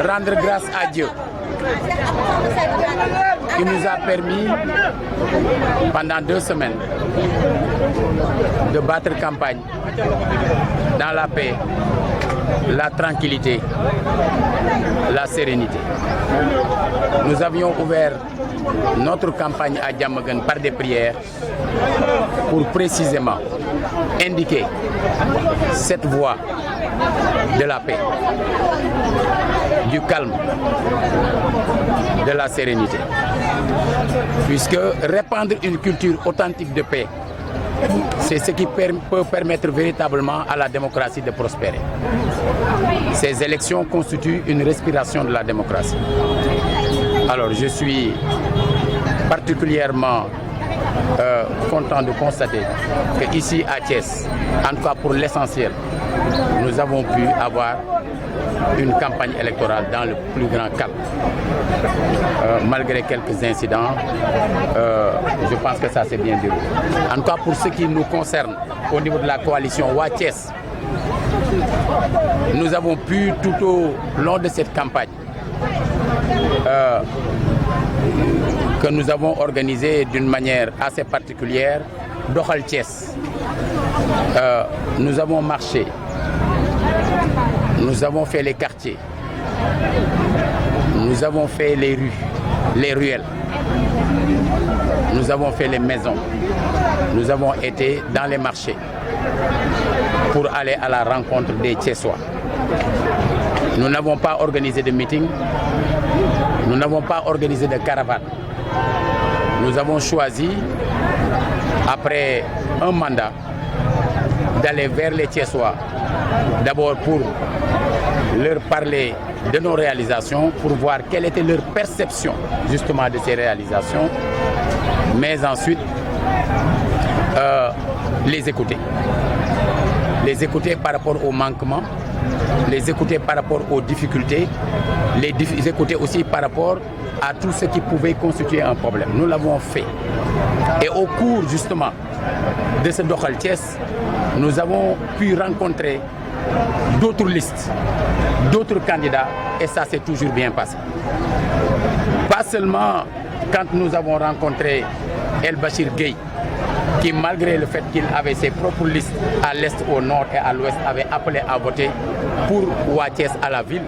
rendre grâce à Dieu qui nous a permis pendant 2 semaines de battre campagne dans la paix, la tranquillité, la sérénité. Nous avions ouvert notre campagne à Diamaguène par des prières pour précisément indiquer cette voie de la paix, du calme, de la sérénité. Puisque répandre une culture authentique de paix, c'est ce qui peut permettre véritablement à la démocratie de prospérer. Ces élections constituent une respiration de la démocratie. Alors je suis particulièrement content de constater qu'ici à Thiès, en tout cas pour l'essentiel, nous avons pu avoir une campagne électorale dans le plus grand calme. Malgré quelques incidents, je pense que ça s'est bien déroulé. En tout cas, pour ce qui nous concerne, au niveau de la coalition Thiès, nous avons pu tout au long de cette campagne que nous avons organisée d'une manière assez particulière, Doxal Thiès. Nous avons marché, nous avons fait les quartiers, nous avons fait les rues, les ruelles, nous avons fait les maisons, nous avons été dans les marchés pour aller à la rencontre des Thiessois. Nous n'avons pas organisé de meeting, nous n'avons pas organisé de caravane. Nous avons choisi, après un mandat, d'aller vers les Thiessois, d'abord pour leur parler de nos réalisations, pour voir quelle était leur perception justement de ces réalisations, mais ensuite les écouter. Les écouter par rapport aux manquements, les écouter par rapport aux difficultés, les écouter aussi par rapport à tout ce qui pouvait constituer un problème. Nous l'avons fait. Et au cours justement de ce Doxal Thiès, nous avons pu rencontrer d'autres listes, d'autres candidats, et ça s'est toujours bien passé. Pas seulement quand nous avons rencontré El Bachir Gueye, qui malgré le fait qu'il avait ses propres listes à l'est, au nord et à l'ouest, avait appelé à voter pour Thiès à la ville,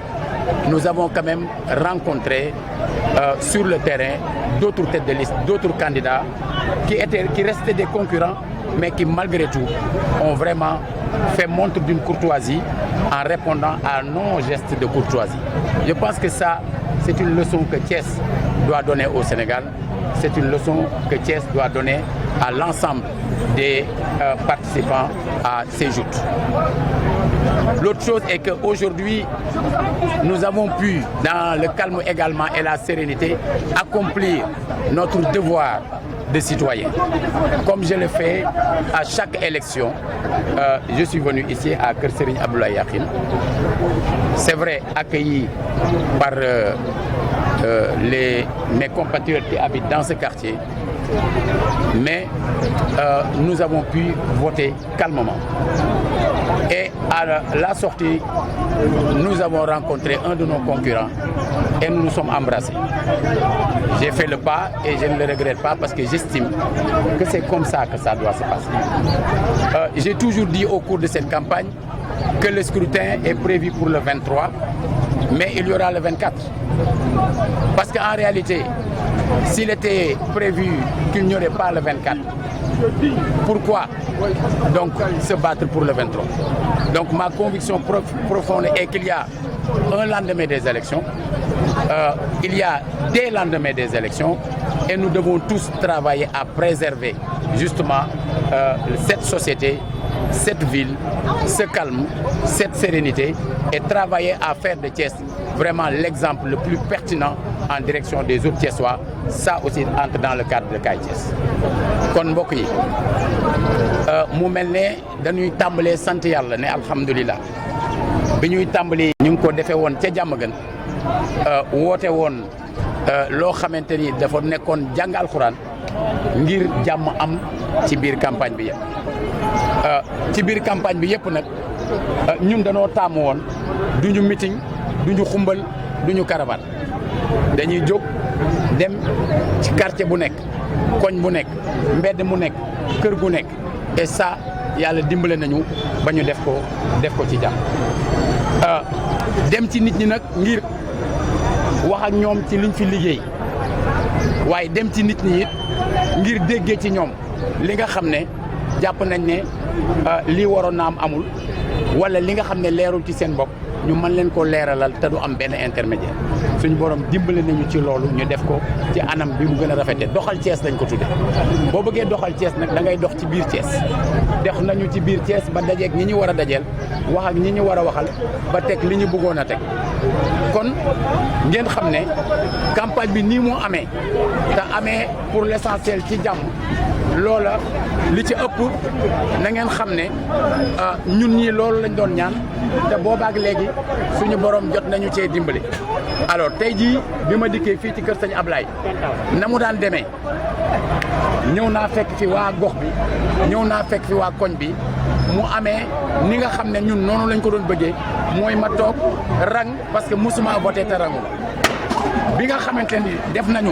nous avons quand même rencontré sur le terrain d'autres têtes de liste, d'autres candidats qui restaient des concurrents, mais qui malgré tout ont vraiment fait montre d'une courtoisie en répondant à nos gestes de courtoisie. Je pense que ça, c'est une leçon que Thiès doit donner au Sénégal. C'est une leçon que Thiès doit donner à l'ensemble des participants à ces joutes. L'autre chose est qu'aujourd'hui, nous avons pu, dans le calme également et la sérénité, accomplir notre devoir de citoyen. Comme je le fais à chaque élection, je suis venu ici à Kër Serigne Abdoulaye Yakhine. C'est vrai, accueilli par mes compatriotes qui habitent dans ce quartier, mais nous avons pu voter calmement. Et à la sortie, nous avons rencontré un de nos concurrents et nous nous sommes embrassés. J'ai fait le pas et je ne le regrette pas parce que j'estime que c'est comme ça que ça doit se passer. J'ai toujours dit au cours de cette campagne que le scrutin est prévu pour le 23, mais il y aura le 24. Parce qu'en réalité, s'il était prévu qu'il n'y aurait pas le 24, pourquoi donc se battre pour le 23? Donc ma conviction profonde est qu'il y a un lendemain des élections, il y a des lendemains des élections, et nous devons tous travailler à préserver justement cette société, cette ville, ce calme, cette sérénité, et travailler à faire de Thiès vraiment l'exemple le plus pertinent en direction des autres Thiessois. Ça aussi entre dans le cadre de Kaay Thiès. kon mbokk yi mu mel ne dañuy tàmbalee sant yàlla ne alhamdulilah bi ñuy tàmbali ñu ngi ko defee woon ca Diamaguène woote woon loo xamante ni dafa nekkoon jàng alxuraan ngir jàmm am ci biir campagne bi yëpp ci biir campagne bi yëpp nag ñun dañoo taamu woon duñu meeting duñu xumbal duñu caravane dañuy jóg dem ci quartier bu nekk koñ bu nekk mbedd mu nekk kër gu nekk et ça yàlla dimbale nañu ba ñu def ko ci jàmm dem ci nit ñi nag ngir wax ak ñoom ci liñ fi liggéey waaye dem ci nit ñi it ngir déggee ci ñoom li nga xam ne jàpp nañ ne lii waroon na am amul wala li nga xam ne leerul ci seen bopp ñu mën leen ko leeralal te du am benn intermédiaire suñu borom dimbale nañu ci loolu ñu def ko ci anam bi mu gën a rafete doxal Thiès lañ ko tudde boo bëggee doxal Thiès nag da ngay dox ci biir Thiès dox nañu ci biir Thiès ba dajeeg ñi ñu war a dajeel wax ak ñi ñu war a waxal ba teg li ñu bëggoon a teg kon ngeen xam ne campagne bi nii moo amee te amee pour l'essentiel ci jàmm loola li ci ëpp na ngeen xam ne ñun ñii loolu lañ doon ñaan te boobaak léegi suñu borom jot nañu cee dimbali. alors tey jii bi ma dikkee fii ci kër sëñ Ablaye na mu daan demee ñëw naa fekk fi waa gox bi ñëw naa fekk fi waa koñ bi mu amee ni nga xam ne ñun noonu lañ ko doon bëggee mooy ma toog rang parce que musuma voté te rangu bi nga xamante ni def nañu